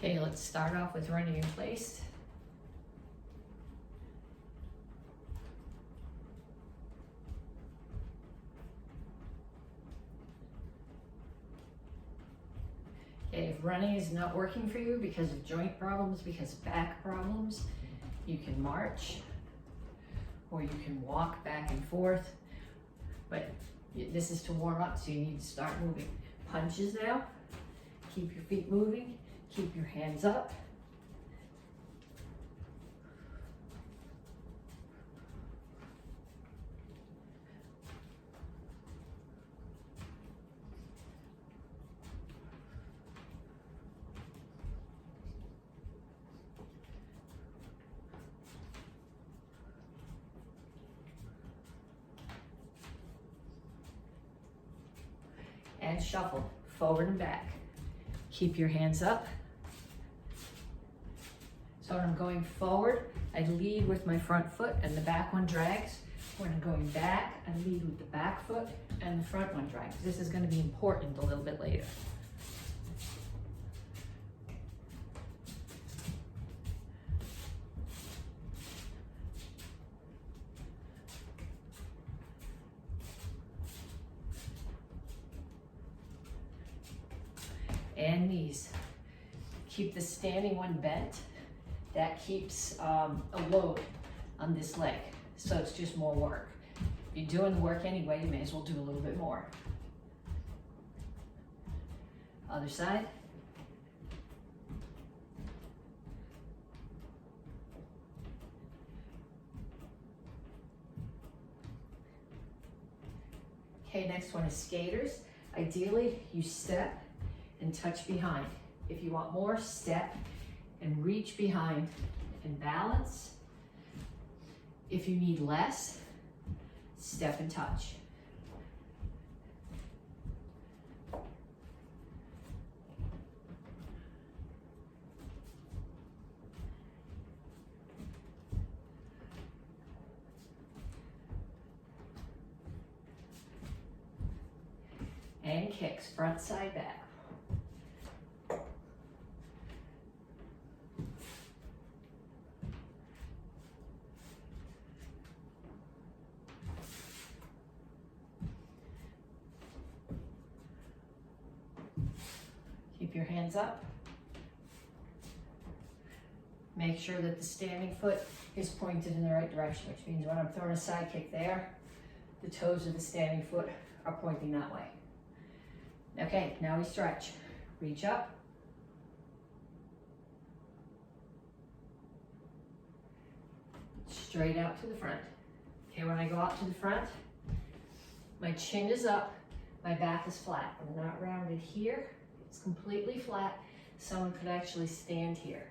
Okay, let's start off with running in place. Okay, if running is not working for you because of joint problems, because of back problems, you can march or you can walk back and forth, but this is to warm up, so you need to start moving. Punches now, keep your feet moving, keep your hands up. And shuffle forward and back. Keep your hands up. So when I'm going forward, I lead with my front foot and the back one drags. When I'm going back, I lead with the back foot and the front one drags. This is going to be important a little bit later. And knees. Keep the standing one bent. That keeps a load on this leg, so it's just more work. If you're doing the work anyway, you may as well do a little bit more. Other side. Okay, next one is skaters. Ideally, you step and touch behind. If you want more, step and reach behind and balance. If you need less, step and touch. And kicks, front, side, back. Keep your hands up. Make sure that the standing foot is pointed in the right direction, which means when I'm throwing a side kick there, the toes of the standing foot are pointing that way. Okay, now we stretch. Reach up. Straight out to the front. Okay, when I go out to the front, my chin is up, my back is flat. I'm not rounded here. It's completely flat. Someone could actually stand here.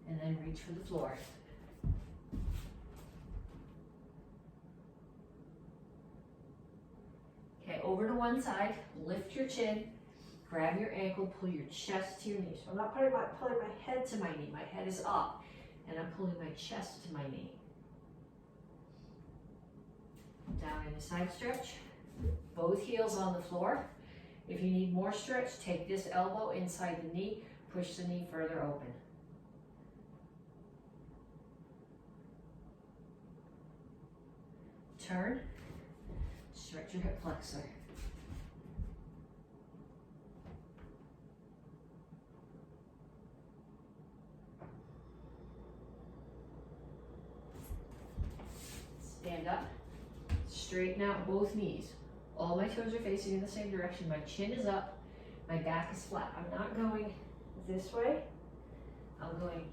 And then reach for the floor. Okay, over to one side, lift your chin, grab your ankle, pull your chest to your knee. So I'm not pulling my head to my knee. My head is up, and I'm pulling my chest to my knee. Down in a side stretch, both heels on the floor. If you need more stretch, take this elbow inside the knee, push the knee further open. Turn, stretch your hip flexor. Stand up, straighten out both knees. All my toes are facing in the same direction. My chin is up, my back is flat. I'm not going this way, I'm going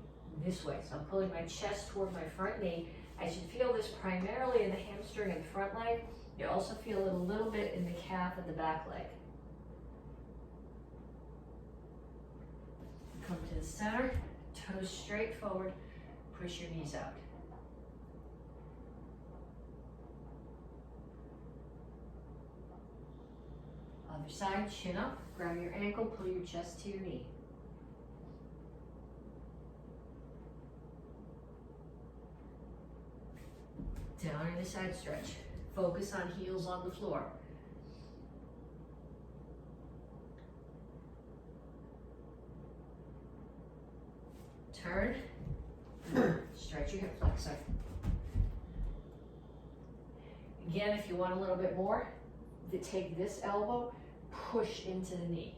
this way. So I'm pulling my chest toward my front knee. I should feel this primarily in the hamstring and front leg. You also feel it a little bit in the calf and the back leg. Come to the center, toes straight forward, push your knees out. Other side, chin up, grab your ankle, pull your chest to your knee. Down in a side stretch. Focus on heels on the floor. Turn, stretch your hip flexor. Again, if you want a little bit more, take this elbow, push into the knee.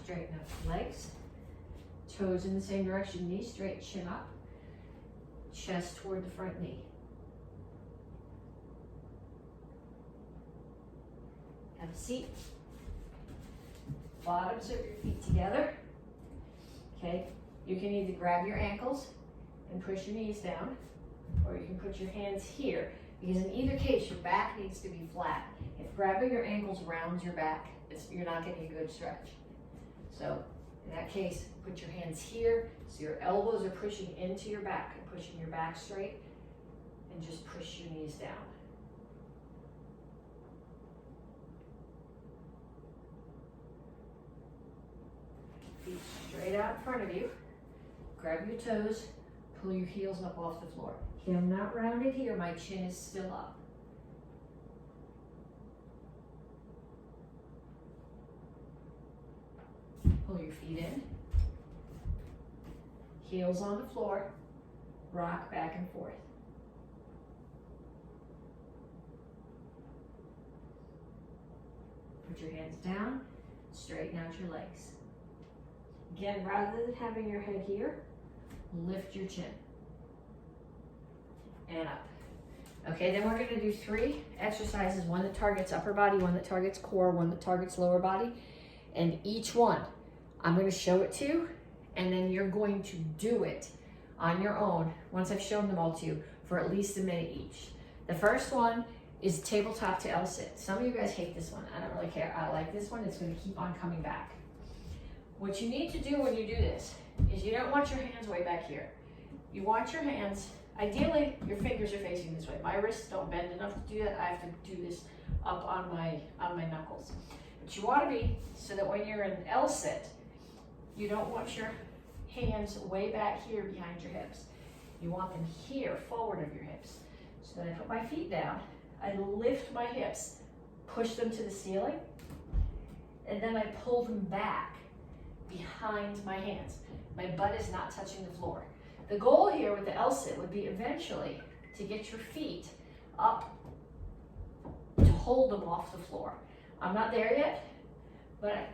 Straighten up the legs, toes in the same direction, knee straight, chin up, chest toward the front knee. Have a seat. Bottoms of your feet together. Okay, you can either grab your ankles and push your knees down, or you can put your hands here, because in either case, your back needs to be flat. If grabbing your ankles rounds your back, you're not getting a good stretch. So in that case, put your hands here, so your elbows are pushing into your back and pushing your back straight, and just push your knees down. Feet straight out in front of you. Grab your toes, pull your heels up off the floor. Okay, I'm not rounded here, my chin is still up. Pull your feet in. Heels on the floor, rock back and forth. Put your hands down, straighten out your legs. Again, rather than having your head here, lift your chin. And up. Okay, then we're gonna do 3 exercises, one that targets upper body, one that targets core, one that targets lower body. And each one, I'm gonna show it to you, and then you're going to do it on your own, once I've shown them all to you, for at least a minute each. The first one is tabletop to L-sit. Some of you guys hate this one. I don't really care. I like this one. It's gonna keep on coming back. What you need to do when you do this is you don't want your hands way back here. You want your hands, ideally your fingers are facing this way. My wrists don't bend enough to do that. I have to do this up on my knuckles. But you want to be so that when you're in L-sit, you don't want your hands way back here behind your hips. You want them here, forward of your hips. So then I put my feet down, I lift my hips, push them to the ceiling, and then I pull them back behind my hands. My butt is not touching the floor. The goal here with the L-sit would be eventually to get your feet up to hold them off the floor. I'm not there yet, but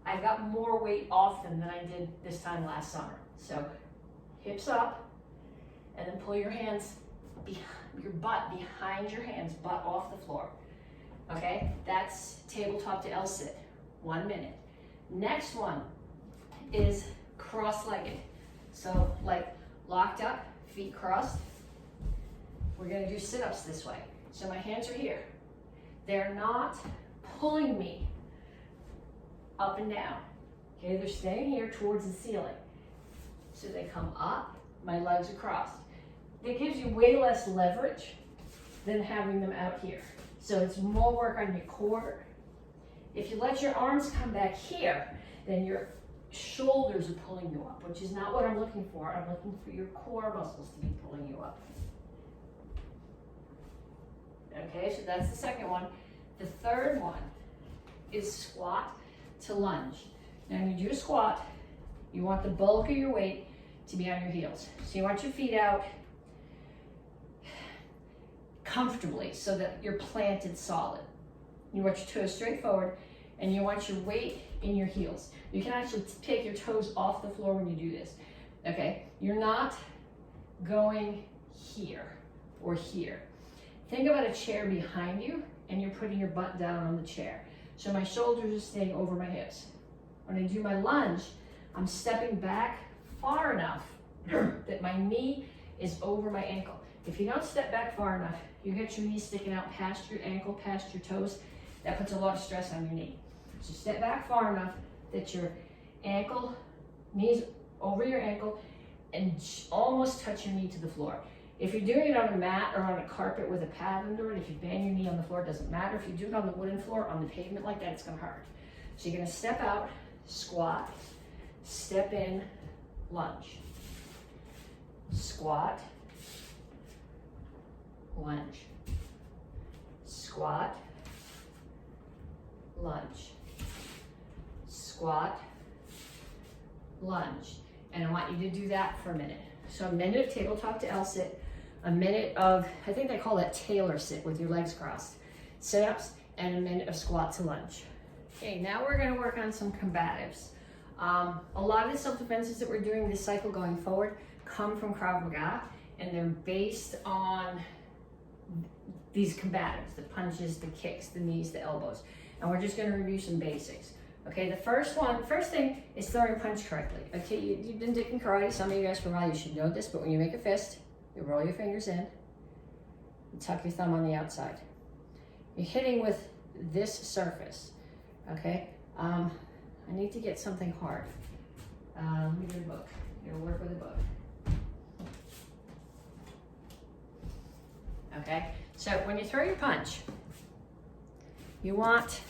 I've got more weight off them than I did this time last summer. So hips up, and then pull your hands, your butt behind your hands, butt off the floor. Okay, that's tabletop to L-sit, 1 minute. Next one is cross-legged. So like locked up, feet crossed. We're gonna do sit-ups this way. So my hands are here. They're not pulling me up and down. Okay, they're staying here towards the ceiling. So they come up, my legs are crossed. It gives you way less leverage than having them out here. So it's more work on your core. If you let your arms come back here, then your shoulders are pulling you up, which is not what I'm looking for. I'm looking for your core muscles to be pulling you up. Okay, so that's the second one. The third one is squat to lunge. Now when you do a squat, you want the bulk of your weight to be on your heels. So you want your feet out comfortably so that you're planted solid. You want your toes straight forward, and you want your weight in your heels. You can actually take your toes off the floor when you do this, okay? You're not going here or here. Think about a chair behind you, and you're putting your butt down on the chair. So my shoulders are staying over my hips. When I do my lunge, I'm stepping back far enough that my knee is over my ankle. If you don't step back far enough, you get your knee sticking out past your ankle, past your toes. That puts a lot of stress on your knee. So step back far enough that your ankle, knees over your ankle, and almost touch your knee to the floor. If you're doing it on a mat or on a carpet with a pad under it, if you bang your knee on the floor, it doesn't matter. If you do it on the wooden floor, on the pavement like that, it's gonna hurt. So you're gonna step out, squat, step in, lunge. Squat, lunge. Squat, lunge. squat, lunge. And I want you to do that for a minute. So a minute of tabletop to L sit, a minute of, I think they call that tailor sit with your legs crossed, sit-ups, and a minute of squat to lunge. Okay, now we're gonna work on some combatives. A lot of the self-defenses that we're doing this cycle going forward come from Krav Maga, and they're based on these combatives, the punches, the kicks, the knees, the elbows. And we're just gonna review some basics. Okay, the first thing is throwing a punch correctly. Okay, you've been taking karate, some of you guys for a while, you should know this, but when you make a fist, you roll your fingers in, you tuck your thumb on the outside. You're hitting with this surface, okay? I need to get something hard. Let me get a book. You're gonna work with a book. Okay, so when you throw your punch, you want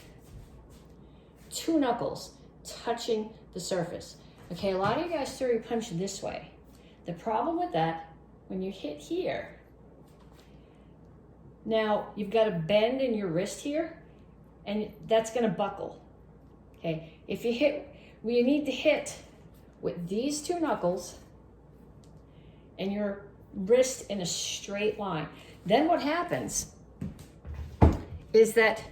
2 knuckles touching the surface. Okay, a lot of you guys throw your punch this way. The problem with that, when you hit here, now you've got a bend in your wrist here, and that's gonna buckle. Okay, if you hit, we need to hit with these 2 knuckles and your wrist in a straight line. Then what happens is that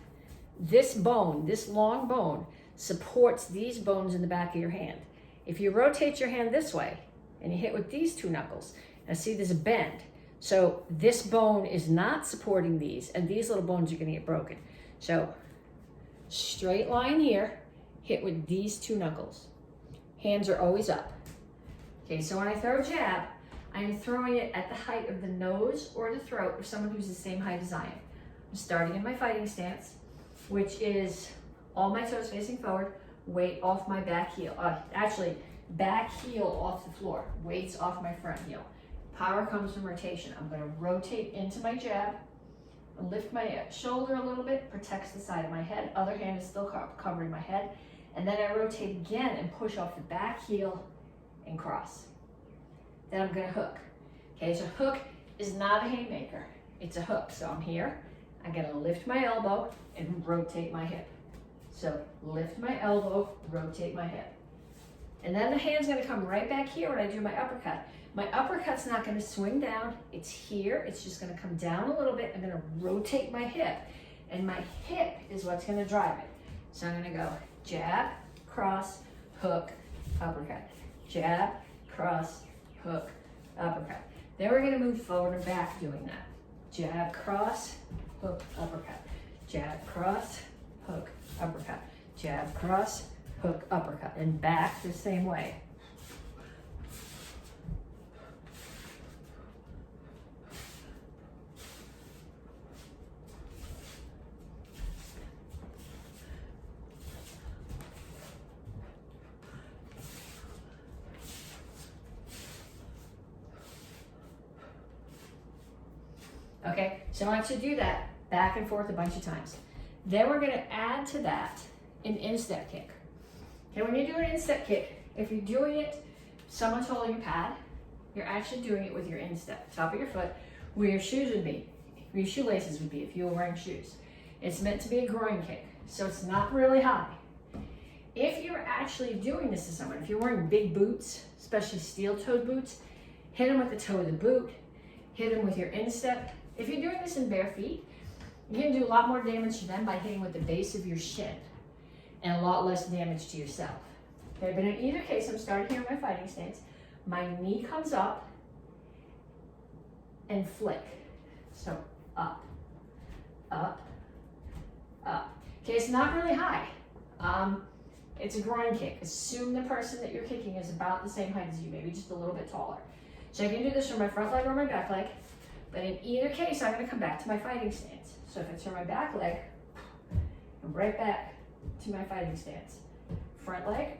this bone, this long bone, supports these bones in the back of your hand. If you rotate your hand this way and you hit with these 2 knuckles, now see there's a bend. So this bone is not supporting these, and these little bones are gonna get broken. So straight line here, hit with these 2 knuckles. Hands are always up. Okay, so when I throw a jab, I'm throwing it at the height of the nose or the throat of someone who's the same height as I am. I'm starting in my fighting stance, which is all my toes facing forward, weight off my back heel. Actually, back heel off the floor, weights off my front heel. Power comes from rotation. I'm gonna rotate into my jab, lift my shoulder a little bit, protects the side of my head. Other hand is still covering my head. And then I rotate again and push off the back heel and cross. Then I'm gonna hook. Okay, so hook is not a haymaker, it's a hook. So I'm here, I'm gonna lift my elbow and rotate my hip. So lift my elbow, rotate my hip. And then the hand's gonna come right back here when I do my uppercut. My uppercut's not gonna swing down, it's here, it's just gonna come down a little bit. I'm gonna rotate my hip, and my hip is what's gonna drive it. So I'm gonna go jab, cross, hook, uppercut. Jab, cross, hook, uppercut. Then we're gonna move forward and back doing that. Jab, cross, hook, uppercut. Jab, cross, hook, uppercut. Jab, cross, hook, uppercut. And back the same way. Okay, so I want you to do that back and forth a bunch of times. Then we're gonna add to that an instep kick. Okay, when you do an instep kick, if you're doing it, someone's holding your pad, you're actually doing it with your instep, top of your foot, where your shoes would be, where your shoelaces would be if you were wearing shoes. It's meant to be a groin kick, so it's not really high. If you're actually doing this to someone, if you're wearing big boots, especially steel-toed boots, hit them with the toe of the boot, hit them with your instep. If you're doing this in bare feet, you're gonna do a lot more damage to them by hitting with the base of your shin and a lot less damage to yourself. Okay, but in either case, I'm starting here in my fighting stance. My knee comes up and flick. So up, up, up. Okay, it's not really high. It's a groin kick. Assume the person that you're kicking is about the same height as you, maybe just a little bit taller. So I can do this from my front leg or my back leg. But in either case, I'm gonna come back to my fighting stance. So if it's from my back leg, I'm right back to my fighting stance. Front leg,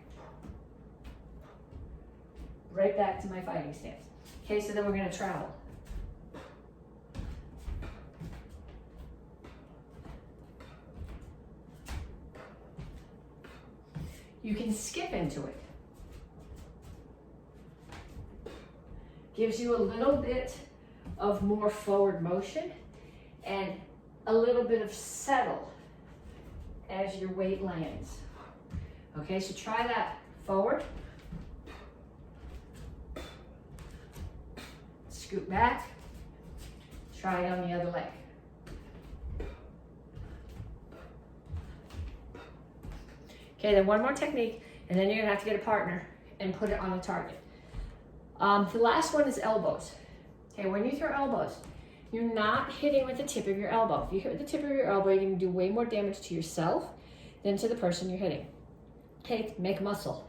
right back to my fighting stance. Okay, so then we're gonna travel. You can skip into it. Gives you a little bit of more forward motion and a little bit of settle as your weight lands. Okay, so try that forward. Scoot back. Try it on the other leg. Okay, then one more technique, and then you're gonna have to get a partner and put it on a target. The last one is elbows. Okay, when you throw elbows, you're not hitting with the tip of your elbow. If you hit with the tip of your elbow, you're gonna do way more damage to yourself than to the person you're hitting. Okay, make muscle.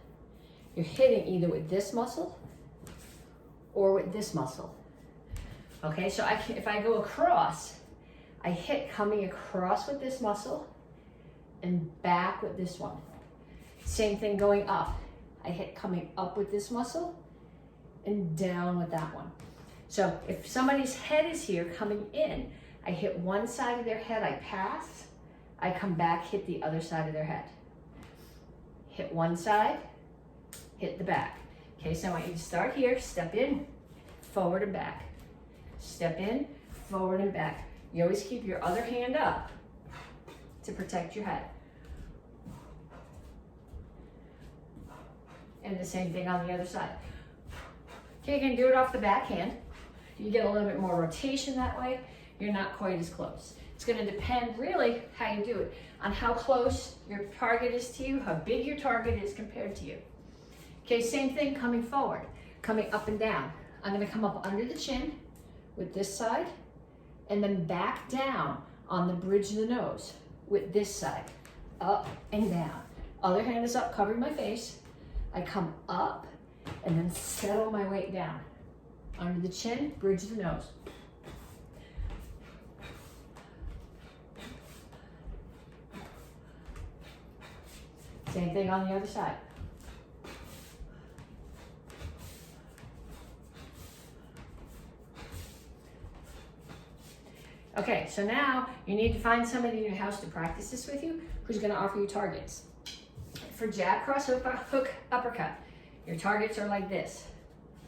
You're hitting either with this muscle or with this muscle. Okay, so if I go across, I hit coming across with this muscle and back with this one. Same thing going up. I hit coming up with this muscle and down with that one. So if somebody's head is here coming in, I hit one side of their head, I pass, I come back, hit the other side of their head. Hit one side, hit the back. Okay, so I want you to start here, step in, forward and back. Step in, forward and back. You always keep your other hand up to protect your head. And the same thing on the other side. Okay, you can do it off the backhand. You get a little bit more rotation that way. You're not quite as close. It's gonna depend really how you do it, on how close your target is to you, how big your target is compared to you. Okay, same thing coming forward, coming up and down. I'm gonna come up under the chin with this side, and then back down on the bridge of the nose with this side, up and down. Other hand is up, covering my face. I come up and then settle my weight down. Under the chin, bridge of the nose. Same thing on the other side. Okay, so now you need to find somebody in your house to practice this with you who's gonna offer you targets. For jab, cross, hook, uppercut, your targets are like this.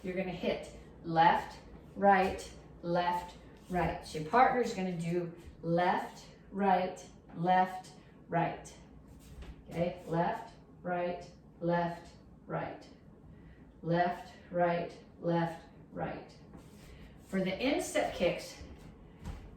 You're gonna hit left, right, left, right. So your partner's gonna do left, right, left, right. Okay, left, right, left, right. Left, right, left, right. For the instep kicks,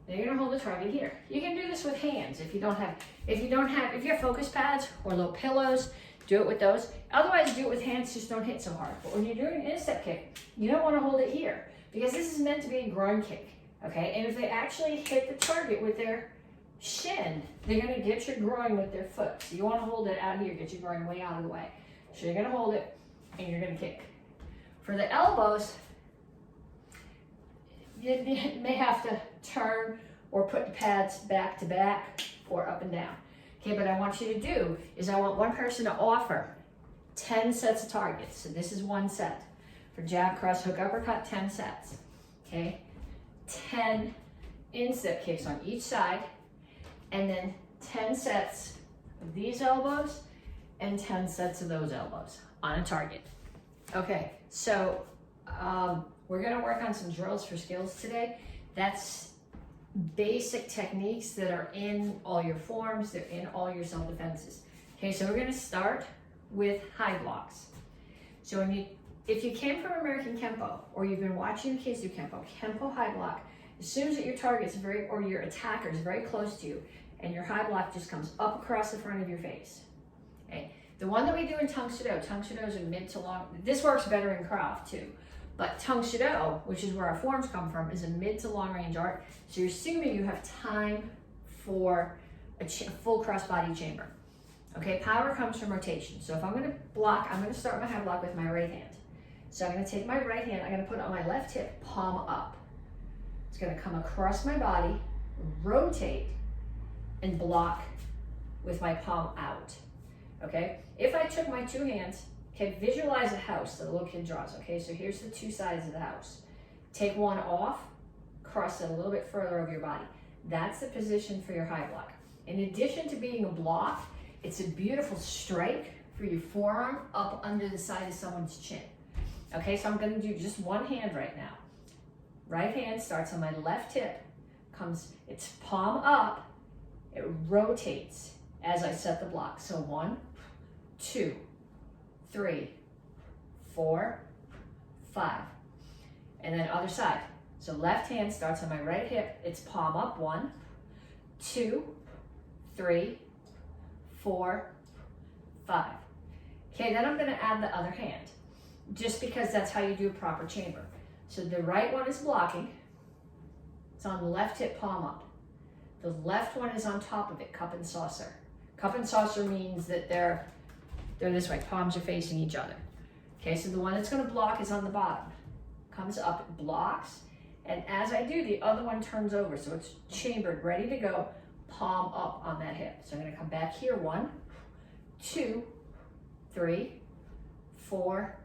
you're gonna hold the target here. You can do this with hands if you have focus pads or little pillows, do it with those. Otherwise, do it with hands, just don't hit so hard. But when you're doing an instep kick, you don't wanna hold it here because this is meant to be a groin kick, okay? And if they actually hit the target with their shin, they're gonna get your groin with their foot. So you wanna hold it out here, get your groin way out of the way. So you're gonna hold it and you're gonna kick. For the elbows, you may have to turn or put the pads back to back or up and down. Okay, but I want you to do is I want one person to offer 10 sets of targets. So this is one set. For jab, cross, hook, uppercut, 10 sets. Okay, 10 instep kicks on each side, and then 10 sets of these elbows and 10 sets of those elbows on a target. Okay, so we're gonna work on some drills for skills today. That's basic techniques that are in all your forms, they're in all your self-defenses. Okay, so we're gonna start with high blocks. So if you came from American Kempo, or you've been watching the kids do Kempo high block, as soon as your target's or your attacker is very close to you, and your high block just comes up across the front of your face. Okay, the one that we do in Tang Soo, is a mid to long, this works better in Krav too. But Tang Soo, which is where our forms come from, is a mid to long range art. So you're assuming you have time for a full crossbody chamber. Okay, power comes from rotation. So if I'm gonna block, I'm gonna start my high block with my right hand. So I'm gonna take my right hand, I'm gonna put it on my left hip, palm up. It's gonna come across my body, rotate, and block with my palm out. Okay, if I took my two hands, okay, visualize a house that a little kid draws, okay? So here's the two sides of the house. Take one off, cross it a little bit further over your body. That's the position for your high block. In addition to being a block, it's a beautiful strike for your forearm up under the side of someone's chin. Okay, so I'm gonna do just one hand right now. Right hand starts on my left hip, it's palm up, it rotates as I set the block. So 1, 2, 3, 4, 5. And then other side. So left hand starts on my right hip. It's palm up. 1, 2, 3, 4, 5. Okay, then I'm going to add the other hand, just because that's how you do a proper chamber. So the right one is blocking. It's on the left hip, palm up. The left one is on top of it, cup and saucer. Cup and saucer means that they're this way, palms are facing each other. Okay, so the one that's going to block is on the bottom. Comes up, it blocks, and as I do, the other one turns over, so it's chambered, ready to go, palm up on that hip. So I'm going to come back here, 1, 2, 3, 4,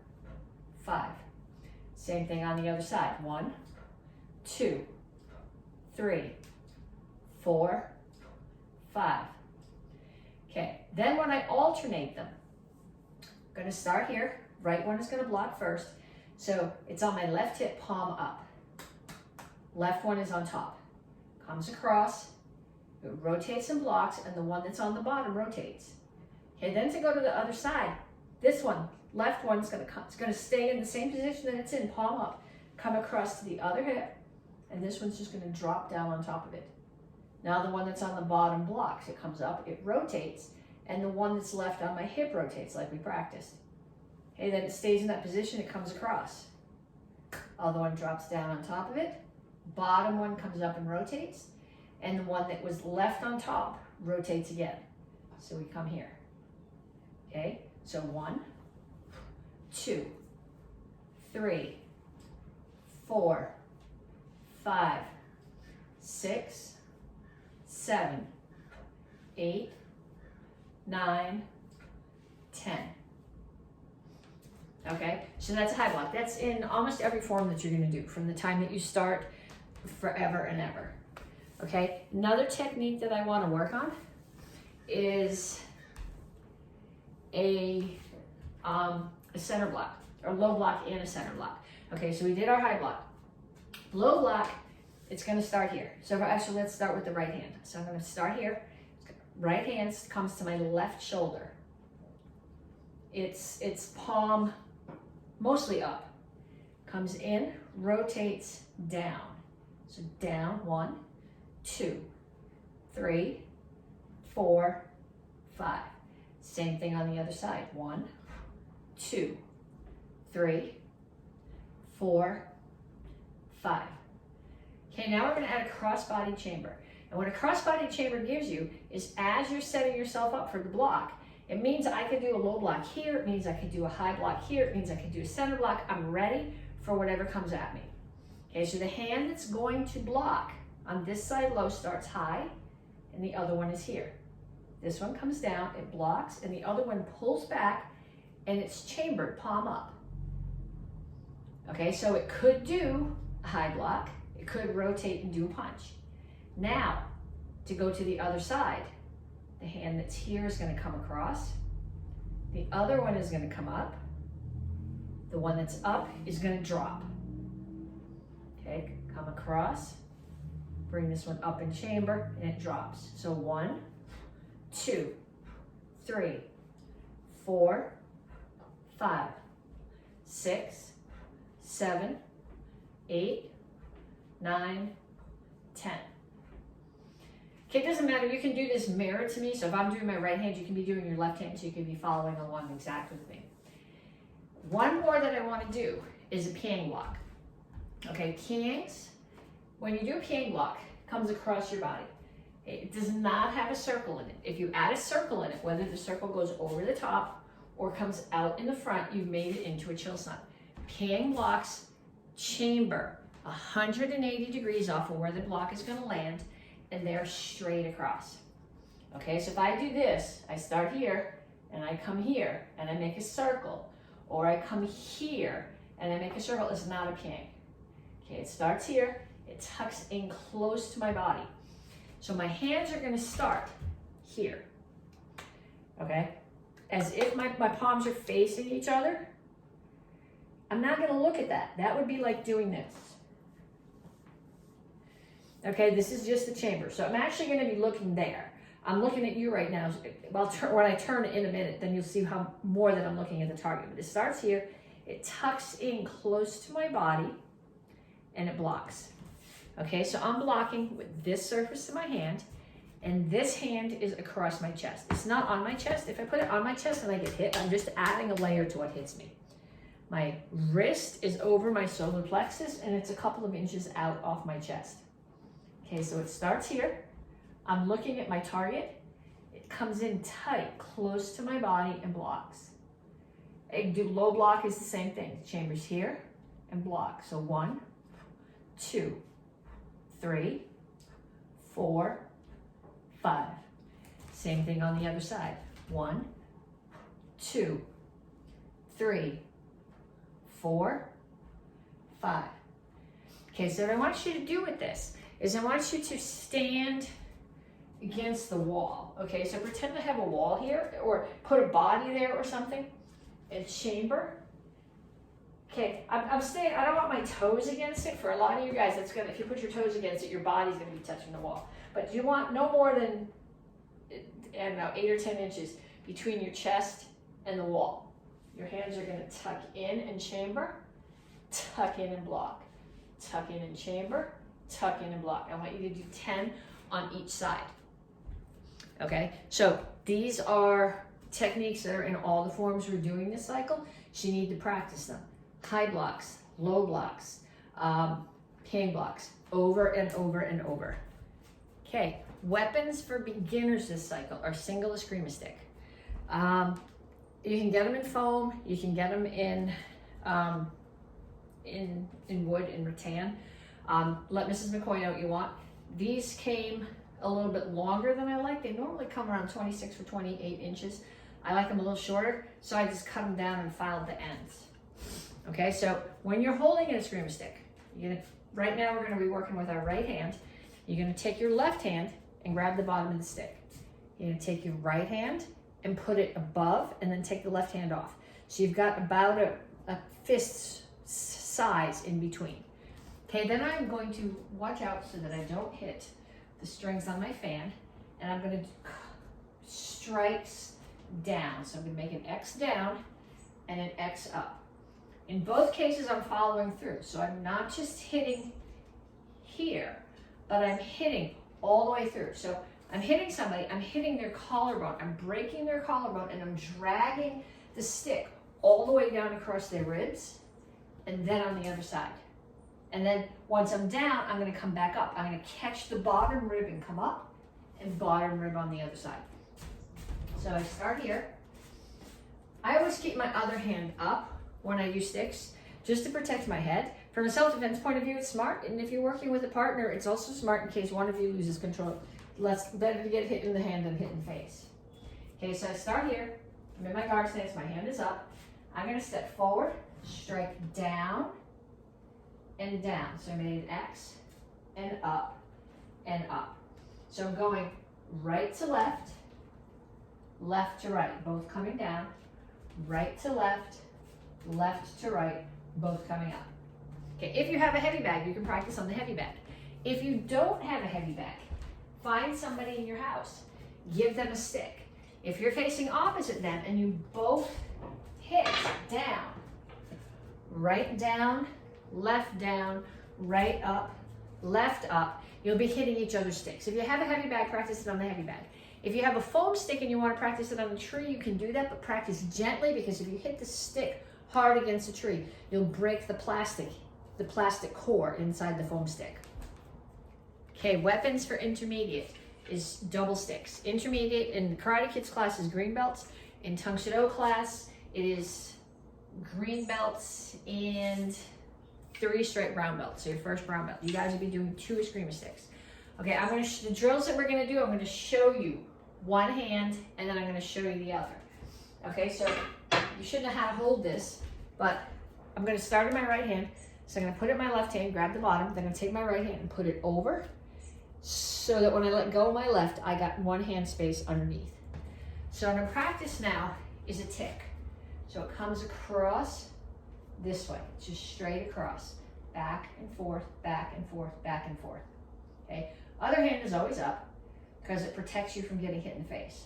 5. Same thing on the other side, 1, 2, 3, 4, 5. Okay, then when I alternate them, I'm going to start here. Right one is going to block first. So it's on my left hip, palm up. Left one is on top. Comes across, it rotates and blocks, and the one that's on the bottom rotates. Okay, then to go to the other side, this one, left one's going to stay in the same position that it's in, palm up. Come across to the other hip, and this one's just going to drop down on top of it. Now the one that's on the bottom blocks. It comes up, it rotates, and the one that's left on my hip rotates like we practiced. Okay, then it stays in that position, it comes across. Other one drops down on top of it. Bottom one comes up and rotates, and the one that was left on top rotates again. So we come here. Okay, so 1, 2, 3, 4, 5, 6, 7, 8, 9, 10. Okay, so that's a high block. That's in almost every form that you're going to do from the time that you start forever and ever. Okay, another technique that I want to work on is a center block, or low block and a center block. Okay, so we did our high block. Low block, it's going to start here. So actually, let's start with the right hand. So I'm going to start here. Right hand comes to my left shoulder. It's palm mostly up. Comes in, rotates down. So down, 1, 2, 3, 4, 5. Same thing on the other side. 1, 2, 3, 4, 5. Okay, now we're going to add a crossbody chamber. And what a crossbody chamber gives you is as you're setting yourself up for the block, it means I could do a low block here, it means I could do a high block here, it means I could do a center block. I'm ready for whatever comes at me. Okay, so the hand that's going to block on this side low starts high, and the other one is here. This one comes down, it blocks, and the other one pulls back, and it's chambered, palm up. Okay, so it could do a high block, it could rotate and do a punch. Now, to go to the other side, the hand that's here is going to come across. The other one is going to come up. The one that's up is going to drop. Okay, come across. Bring this one up in chamber, and it drops. So 1, 2, 3, 4, 5, 6, 7, 8, 9, 10. Okay, it doesn't matter, you can do this mirror to me, so if I'm doing my right hand, you can be doing your left hand, so you can be following along exactly with me. One more that I want to do is a piang block. Okay, piangs, when you do a piang block, comes across your body. It does not have a circle in it. If you add a circle in it, whether the circle goes over the top or comes out in the front, you've made it into a chill sun. Piang blocks chamber 180 degrees off of where the block is going to land, and they're straight across. Okay, so if I do this, I start here, and I come here, and I make a circle, or I come here, and I make a circle, it's not a piang. Okay, it starts here, it tucks in close to my body. So my hands are gonna start here, okay? As if my palms are facing each other. I'm not gonna look at that. That would be like doing this. Okay, this is just the chamber. So I'm actually going to be looking there. I'm looking at you right now. Well, when I turn in a minute, then you'll see how more that I'm looking at the target. But it starts here, it tucks in close to my body, and it blocks. Okay, so I'm blocking with this surface of my hand, and this hand is across my chest. It's not on my chest. If I put it on my chest and I get hit, I'm just adding a layer to what hits me. My wrist is over my solar plexus, and it's a couple of inches out off my chest. Okay, so it starts here. I'm looking at my target. It comes in tight, close to my body, and blocks. Low block is the same thing. Chamber's here and block. So 1, 2, 3, 4, 5. Same thing on the other side. 1, 2, 3, 4, 5. Okay, so what I want you to do with this is I want you to stand against the wall. Okay, so pretend to have a wall here, or put a body there or something, and chamber. Okay, I'm staying, I don't want my toes against it. For a lot of you guys, that's gonna, if you put your toes against it, your body's gonna be touching the wall. But you want no more than, I don't know, 8 or 10 inches between your chest and the wall. Your hands are gonna tuck in and chamber, tuck in and block, tuck in and chamber, tuck in and block. I want you to do 10 on each side. Okay, so these are techniques that are in all the forms we're doing this cycle. So you need to practice them. High blocks, low blocks, hang blocks, over and over and over. Okay, weapons for beginners this cycle are single eskrima stick. You can get them in foam, you can get them in wood, in rattan. Let Mrs. McCoy know what you want. These came a little bit longer than I like. They normally come around 26 or 28 inches. I like them a little shorter, so I just cut them down and filed the ends. Okay, so when you're holding an eskrima stick, right now we're gonna be working with our right hand. You're gonna take your left hand and grab the bottom of the stick. You're gonna take your right hand and put it above, and then take the left hand off. So you've got about a fist size in between. Okay, then I'm going to watch out so that I don't hit the strings on my fan, and I'm going to strikes down. So I'm going to make an X down and an X up. In both cases, I'm following through. So I'm not just hitting here, but I'm hitting all the way through. So I'm hitting somebody, I'm hitting their collarbone, I'm breaking their collarbone, and I'm dragging the stick all the way down across their ribs, and then on the other side. And then once I'm down, I'm gonna come back up. I'm gonna catch the bottom rib and come up, and bottom rib on the other side. So I start here. I always keep my other hand up when I use sticks, just to protect my head. From a self-defense point of view, it's smart, and if you're working with a partner, it's also smart in case one of you loses control. Better to get hit in the hand than hit in the face. Okay, so I start here. I'm in my guard stance, my hand is up. I'm gonna step forward, strike down and down. So I made an X and up and up. So I'm going right to left, left to right, both coming down, right to left, left to right, both coming up. Okay, if you have a heavy bag, you can practice on the heavy bag. If you don't have a heavy bag, find somebody in your house, give them a stick. If you're facing opposite them and you both hit down, right down, right up, left up, you'll be hitting each other's sticks. If you have a heavy bag, practice it on the heavy bag. If you have a foam stick and you want to practice it on a tree, you can do that, but practice gently, because if you hit the stick hard against a tree, you'll break the plastic core inside the foam stick. Okay, weapons for intermediate is double sticks. Intermediate in the Karate Kids class is green belts. In Tang Soo class, it is green belts and 3 straight brown belts. So your first brown belt. You guys will be doing 2 eskrima sticks. Okay, the drills that we're gonna do, I'm gonna show you one hand, and then I'm gonna show you the other. Okay, so you should know how to hold this, but I'm gonna start in my right hand. So I'm gonna put it in my left hand, grab the bottom, then I'm gonna take my right hand and put it over, so that when I let go of my left, I got one hand space underneath. So I'm gonna practice now is a tick. So it comes across this way, just straight across, back and forth, back and forth, back and forth. Okay, other hand is always up. because it protects you from getting hit in the face.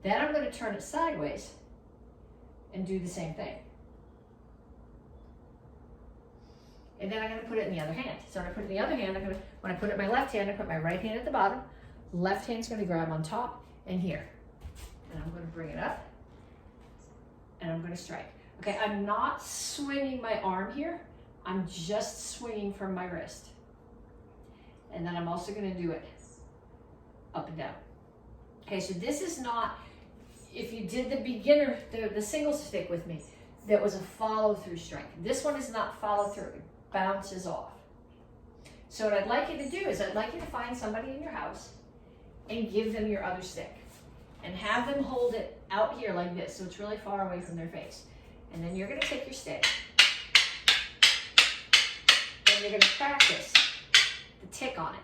Then I'm going to turn it sideways and do the same thing. And then I'm going to put it in the other hand. So when I put it in the other hand, when I put it in my left hand, I put my right hand at the bottom. Left hand's going to grab on top and here. And I'm going to bring it up and I'm going to strike. Okay, I'm not swinging my arm here. I'm just swinging from my wrist. And then I'm also going to do it up and down. Okay, so this is not, if you did the beginner, the single stick with me, that was a follow through strike. This one is not follow through, it bounces off. So what I'd like you to do is I'd like you to find somebody in your house and give them your other stick. And have them hold it out here like this, so it's really far away from their face. And then you're going to take your stick, and you're going to practice the tick on it,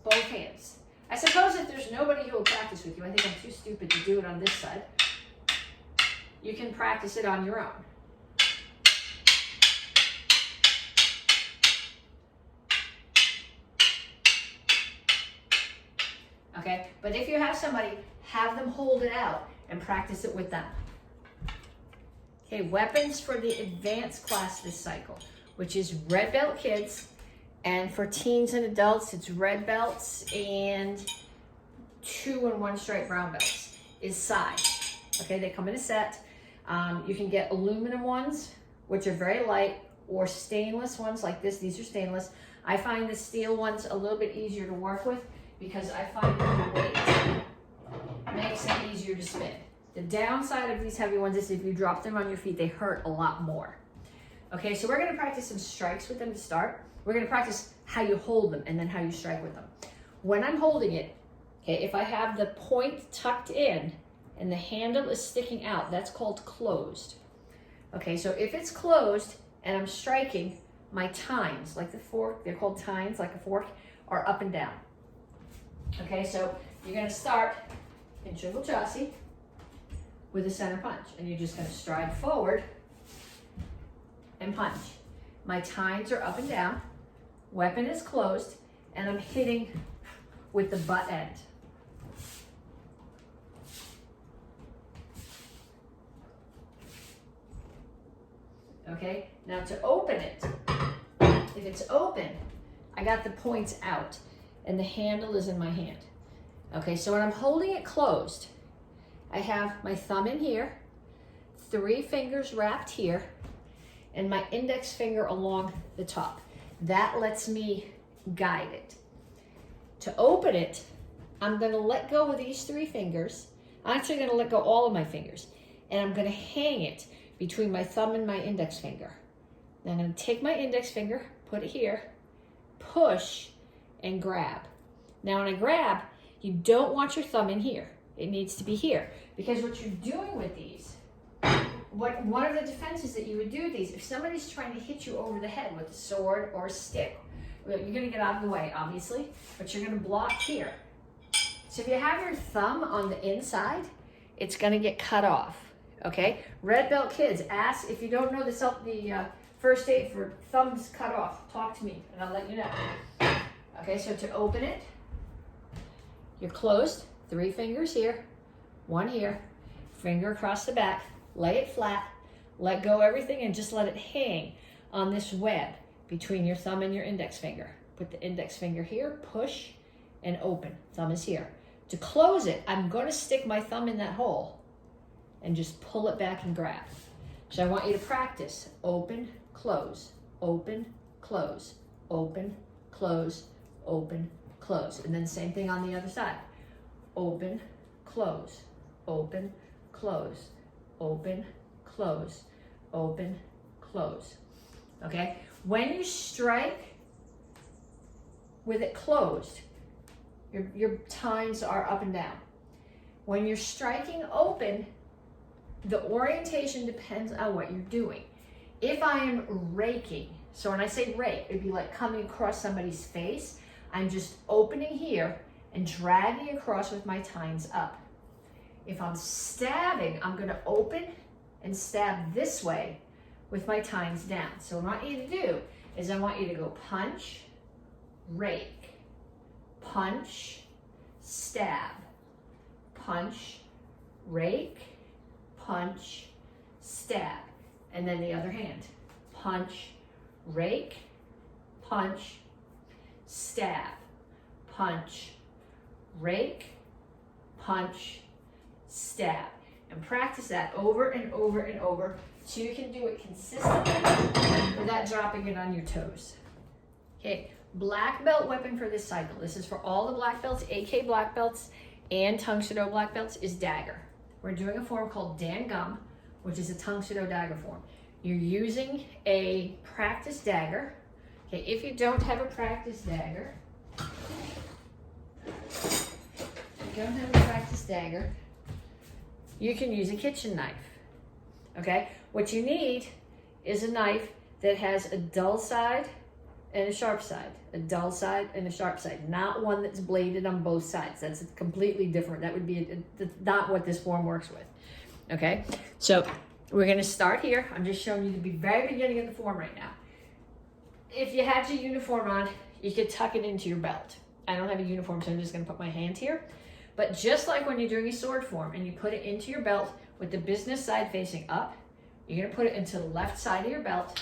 both hands. I suppose if there's nobody who will practice with you, I think I'm too stupid to do it on this side, you can practice it on your own. Okay, but if you have somebody, have them hold it out and practice it with them. Okay, weapons for the advanced class this cycle, which is red belt kids, and for teens and adults, it's red belts and 2 and 1 stripe brown belts is side. Okay, they come in a set. You can get aluminum ones, which are very light, or stainless ones like this. These are stainless. I find the steel ones a little bit easier to work with because I find that the weight makes it easier to spin. The downside of these heavy ones is if you drop them on your feet, they hurt a lot more. Okay, so we're gonna practice some strikes with them to start. We're gonna practice how you hold them and then how you strike with them. When I'm holding it, okay, if I have the point tucked in and the handle is sticking out, that's called closed. Okay, so if it's closed and I'm striking, my tines, like the fork, they're called tines, like a fork, are up and down. Okay, so you're gonna start in triple chassé with a center punch, and you're just gonna stride forward and punch. My tines are up and down, weapon is closed, and I'm hitting with the butt end. Okay, now to open it, if it's open, I got the points out and the handle is in my hand. Okay, so when I'm holding it closed, I have my thumb in here, 3 fingers wrapped here, and my index finger along the top. That lets me guide it. To open it, I'm gonna let go of these 3 fingers. I'm actually gonna let go all of my fingers, and I'm gonna hang it between my thumb and my index finger. Now I'm gonna take my index finger, put it here, push, and grab. Now when I grab, you don't want your thumb in here. It needs to be here. Because what you're doing with these, one of the defenses that you would do with these, if somebody's trying to hit you over the head with a sword or a stick, well, you're gonna get out of the way, obviously, but you're gonna block here. So if you have your thumb on the inside, it's gonna get cut off, okay? Red belt kids, ask, if you don't know the first aid for thumbs cut off, talk to me and I'll let you know. Okay, so to open it, you're closed, 3 fingers here, 1 here, finger across the back, lay it flat, let go everything and just let it hang on this web between your thumb and your index finger. Put the index finger here, push and open, thumb is here. To close it, I'm gonna stick my thumb in that hole and just pull it back and grab. So I want you to practice, open, close, open, close, open, close, open, close. And then same thing on the other side. Open, close, open, close, open, close, open, close. Okay? When you strike with it closed, your tines are up and down. When you're striking open, the orientation depends on what you're doing. If I am raking, so when I say rake, it'd be like coming across somebody's face. I'm just opening here and dragging across with my tines up. If I'm stabbing, I'm gonna open and stab this way with my tines down. So what I want you to do is I want you to go punch, rake, punch, stab, punch, rake, punch, stab. And then the other hand, punch, rake, punch, stab, punch, rake, punch, stab. And practice that over and over and over so you can do it consistently without dropping it on your toes. Okay, black belt weapon for this cycle. This is for all the black belts, AK black belts, and Tang Soo black belts, is dagger. We're doing a form called Dan Gum, which is a Tang Soo dagger form. You're using a practice dagger. Okay, if you don't have a practice dagger, you can use a kitchen knife. Okay, what you need is a knife that has a dull side and a sharp side, a dull side and a sharp side, not one that's bladed on both sides. That's completely different. That would be not what this form works with. Okay, so we're going to start here. I'm just showing you the very beginning of the form right now. If you had your uniform on, you could tuck it into your belt. I don't have a uniform, so I'm just going to put my hand here. But just like when you're doing a sword form and you put it into your belt with the business side facing up, you're going to put it into the left side of your belt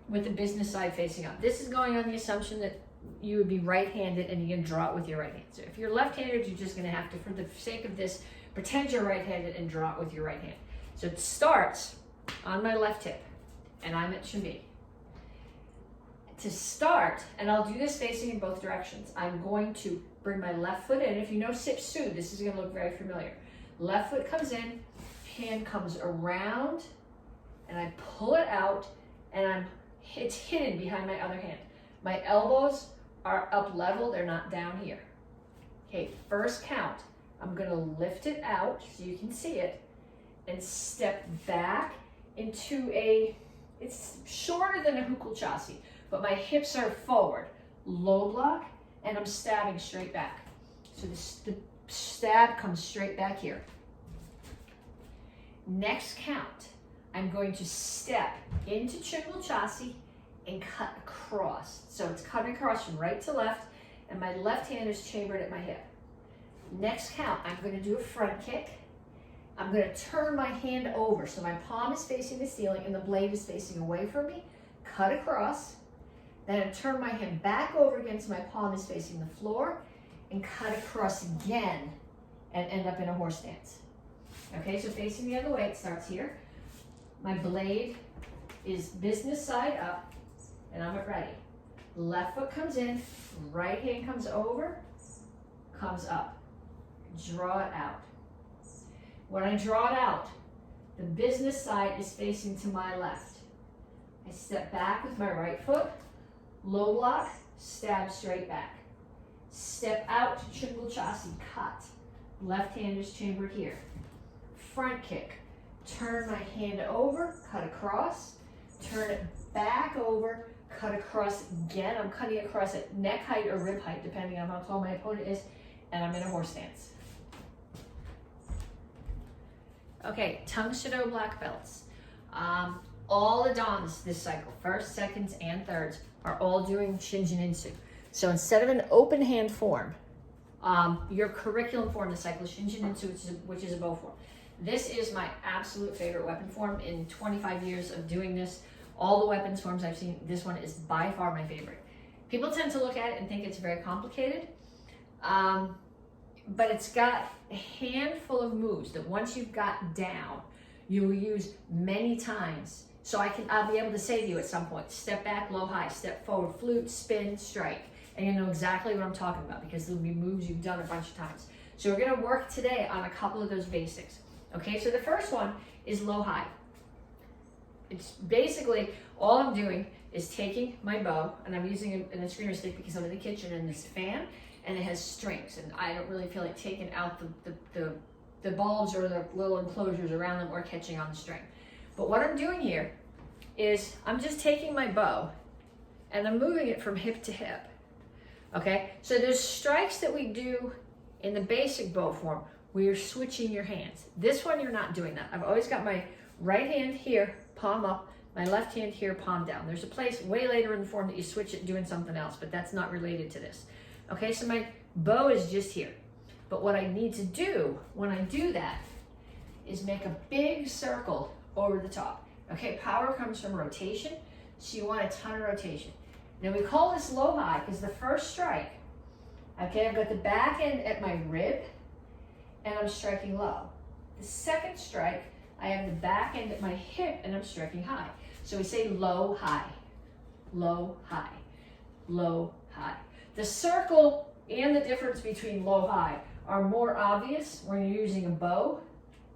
with the business side facing up. This is going on the assumption that you would be right-handed and you're going to draw it with your right hand. So if you're left-handed, you're just going to have to, for the sake of this, pretend you're right-handed and draw it with your right hand. So it starts on my left hip, and I'm at Shimbi. To start, and I'll do this facing in both directions, I'm going to bring my left foot in. If you know Tang Soo, this is going to look very familiar. Left foot comes in, hand comes around, and I pull it out, and it's hidden behind my other hand. My elbows are up level, they're not down here. Okay, first count, I'm going to lift it out so you can see it, and step back into it's shorter than a hukul chassis, but my hips are forward, low block, and I'm stabbing straight back. So the stab comes straight back here. Next count, I'm going to step into Chungul chassis and cut across. So it's cutting across from right to left, and my left hand is chambered at my hip. Next count, I'm going to do a front kick. I'm going to turn my hand over so my palm is facing the ceiling and the blade is facing away from me. Cut across. Then I turn my hand back over again so my palm is facing the floor and cut across again and end up in a horse stance. Okay, so facing the other way, it starts here. My blade is business side up and I'm at ready. Left foot comes in, right hand comes over, comes up. Draw it out. When I draw it out, the business side is facing to my left. I step back with my right foot, low block, stab straight back. Step out to Chungul chassis, cut. Left hand is chambered here. Front kick, turn my hand over, cut across, turn it back over, cut across again. I'm cutting across at neck height or rib height, depending on how tall my opponent is, and I'm in a horse stance. Okay, Tang Soo black belts. All the dans this cycle, first, seconds, and thirds, are all doing Shinjin Insu. So instead of an open hand form, your curriculum form this cycle is Shinjin Insu, which is a bow form. This is my absolute favorite weapon form. In 25 years of doing this, all the weapons forms I've seen, this one is by far my favorite. People tend to look at it and think it's very complicated, but it's got a handful of moves that once you've got down, you will use many times. So I'll be able to say to you at some point, step back, low, high, step forward, flute, spin, strike. And you know exactly what I'm talking about because there'll be moves you've done a bunch of times. So we're gonna work today on a couple of those basics. Okay, so the first one is low, high. It's basically, all I'm doing is taking my bow, and I'm using a screamer stick because I'm in the kitchen and there's a fan, and it has strings, and I don't really feel like taking out the bulbs or the little enclosures around them or catching on the string. But what I'm doing here is I'm just taking my bow and I'm moving it from hip to hip. Okay, so there's strikes that we do in the basic bow form where you're switching your hands. This one, you're not doing that. I've always got my right hand here, palm up, my left hand here, palm down. There's a place way later in the form that you switch it doing something else, but that's not related to this. Okay, so my bow is just here. But what I need to do when I do that is make a big circle over the top. Okay, power comes from rotation, so you want a ton of rotation. Now we call this low high because the first strike, okay, I've got the back end at my rib and I'm striking low. The second strike, I have the back end at my hip and I'm striking high. So we say low, high, low, high, low, high. The circle and the difference between low, high are more obvious when you're using a bow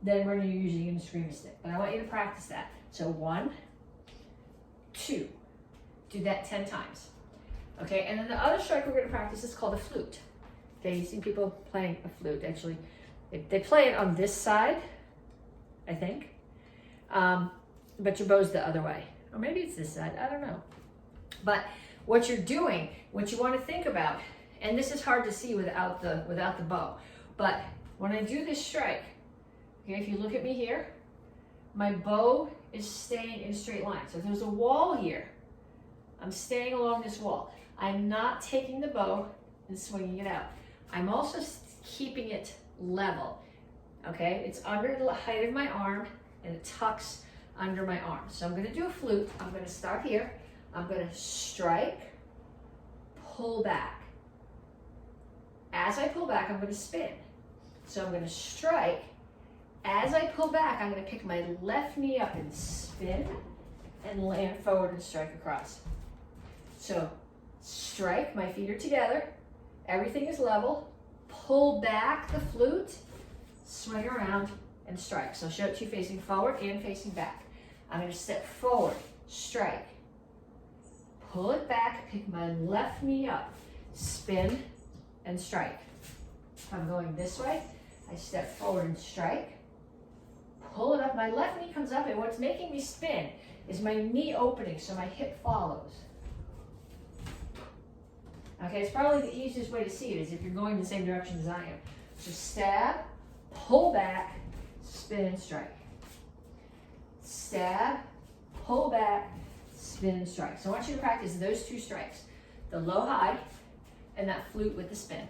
than when you're using a screaming stick. But I want you to practice that. So 1, 2, do that 10 times. Okay, and then the other strike we're going to practice is called a flute. Okay, you've seen people playing a flute. Actually, they play it on this side, I think. But your bow's the other way. Or maybe it's this side, I don't know. But what you're doing, what you want to think about, and this is hard to see without the bow, but when I do this strike, okay, if you look at me here, my bow is staying in a straight line. So if there's a wall here, I'm staying along this wall. I'm not taking the bow and swinging it out. I'm also keeping it level, okay? It's under the height of my arm and it tucks under my arm. So I'm gonna do a flute. I'm gonna start here. I'm gonna strike, pull back. As I pull back, I'm gonna spin. So I'm gonna strike. As I pull back, I'm gonna pick my left knee up and spin and land forward and strike across. So strike, my feet are together, everything is level, pull back the flute, swing around and strike. So show it to you facing forward and facing back. I'm gonna step forward, strike, pull it back, pick my left knee up, spin and strike. If I'm going this way, I step forward and strike, pull it up, my left knee comes up, and what's making me spin is my knee opening, so my hip follows. Okay, it's probably the easiest way to see it is if you're going the same direction as I am. So stab, pull back, spin and strike. Stab, pull back, spin and strike. So I want you to practice those two strikes, the low high and that flute with the spin.